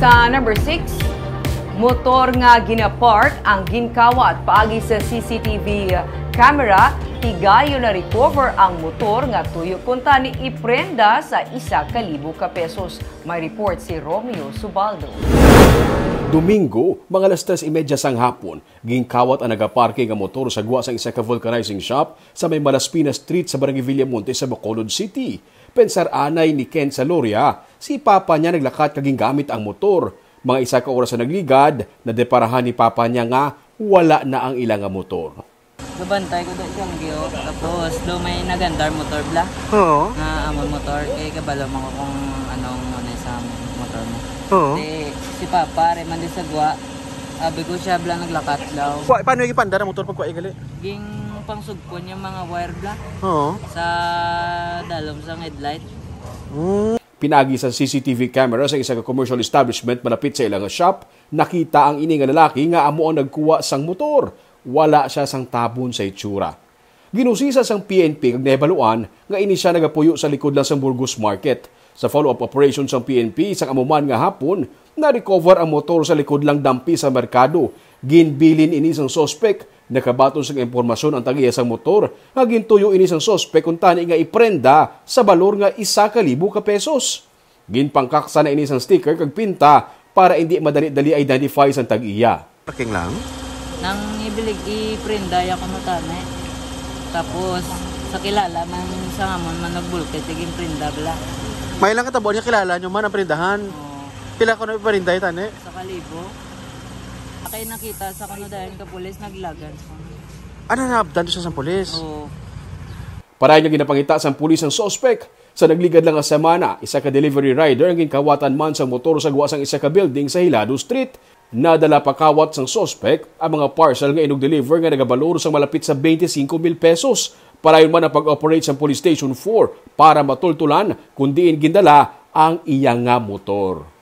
Sa number 6, motor nga ginapark ang ginkawat paagi sa CCTV camera, higayon na recover ang motor nga tuyo punta ni iprenda sa 1,000 ka pesos. May report si Romeo Subaldo. Domingo, mga alas 3:30 sang hapon, ginkawat ang nagaparking ang motor sa guwa sang isa ka vulcanizing shop sa may Malaspina Street sa Barangay Villamonte sa Bacolod City. Pensar anay ni Ken Saloria, si papa niya naglakat kaging gamit ang motor. Mga 1 ka oras na nagligad, nadeparahan ni papa niya nga wala na ang ilang motor. Gabantay ko doon siyang giyo, tapos do may nagandar motor bla. Oo. Nga amon motor, kay kabalo mo kung anong ano sa motor mo. Oo. Si papa, reman din sa gwa, abi ko siya bla naglakat daw. Paano yung ipanda na motor pag gali? Ging pangsugpon yung mga wire bla Oo. sa dalom sa headlight. Pinagi sa CCTV camera sa isa ka commercial establishment malapit sa ilang shop, nakita ang ini nga lalaki nga amo ang nagkuha sang motor. Wala siya sang tabon sa itsura. Ginusisa sang PNP kag nahibaluan nga ini siya nagapuyo sa likod lang sang Burgos Market. Sa follow-up operation sang PNP sa amuman nga hapon, na-recover ang motor sa likod lang dampi sa merkado. Ginbilin ini sang sospek, nakabaton sang impormasyon ang tagiya sang motor, nga gintuyo ini sang sospek kung tani nga iprenda sa balor nga 1,000 ka pesos. Ginpangkaksa na ini sang sticker kag pinta para hindi madali-dali identify sang tagiya. Parking lang? Nang ibilig iprenda ya kuno tanay. Tapos sa kilala man sa amon man nagbulket tigin prenda bla. May lang katabo niya kilala nyo man ang perindahan. Pila ko na iparinday tani? Sa kalibo. Kay nakita sa kuno dayon ka pulis naglagan. Ano naabdan siya sa polis? Oo. Paray nga ginapangita sang pulis ang sospek. Sa nagligad lang nga semana, isa ka delivery rider ang ginkawatan man sa motor sa guwa sang isa ka building sa Hilado Street. Nadala pa kawat sang sospek ang mga parcel nga inog-deliver nga nagabalor sa malapit sa 25,000 pesos. Parayon man ang pag-operate sa Police Station 4 para matultulan kung diin gindala ang iyang nga motor.